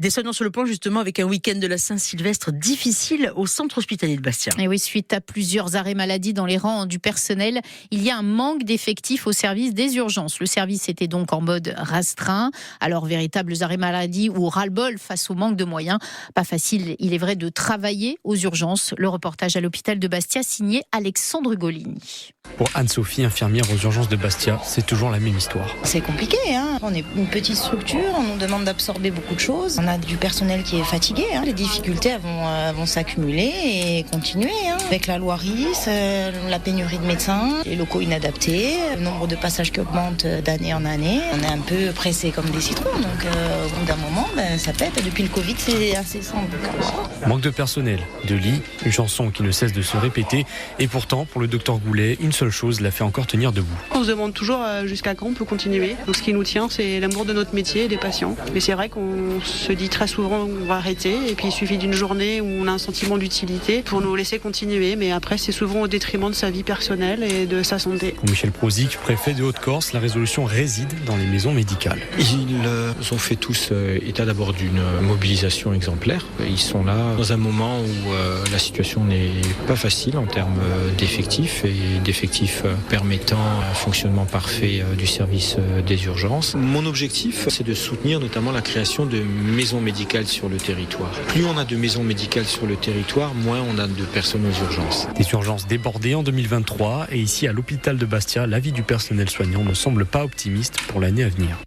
Des soignants sur le point justement avec un week-end de la Saint-Sylvestre difficile au centre hospitalier de Bastia. Et oui, suite à plusieurs arrêts maladie dans les rangs du personnel, il y a un manque d'effectifs au service des urgences. Le service était donc en mode restreint. Alors, véritables arrêts maladie ou ras-le-bol face au manque de moyens. Pas facile, il est vrai, de travailler aux urgences. Le reportage à l'hôpital de Bastia signé Alexandre Golini. Pour Anne-Sophie, infirmière aux urgences de Bastia, c'est toujours la même histoire. C'est compliqué, hein. On est une petite structure, on nous demande d'absorber beaucoup de choses. On a du personnel qui est fatigué, hein. Les difficultés elles vont s'accumuler et continuer, hein. Avec la loi RIS, la pénurie de médecins, les locaux inadaptés, le nombre de passages qui augmente d'année en année. On est un peu pressé comme des citrons, donc au bout d'un moment, ça pète. Depuis le Covid, c'est assez simple. Manque de personnel, de lits, une chanson qui ne cesse de se répéter. Et pourtant, pour le docteur Goulet, une seule chose l'a fait encore tenir debout. On se demande toujours jusqu'à quand on peut continuer. Donc ce qui nous tient, c'est l'amour de notre métier et des patients. Mais c'est vrai qu'on se dit très souvent on va arrêter et puis il suffit d'une journée où on a un sentiment d'utilité pour nous laisser continuer. Mais après, c'est souvent au détriment de sa vie personnelle et de sa santé. Pour Michel Prozic, préfet de Haute-Corse, la résolution réside dans les maisons médicales. Ils ont fait tous état d'abord d'une mobilisation exemplaire. Ils sont là dans un moment où la situation n'est pas facile en termes d'effectifs et d'effectifs permettant un fonctionnement parfait du service des urgences. Mon objectif, c'est de soutenir notamment la création de maisons médicales sur le territoire. Plus on a de maisons médicales sur le territoire, moins on a de personnes aux urgences. Des urgences débordées en 2023 et ici à l'hôpital de Bastia, l'avis du personnel soignant ne semble pas optimiste pour l'année à venir.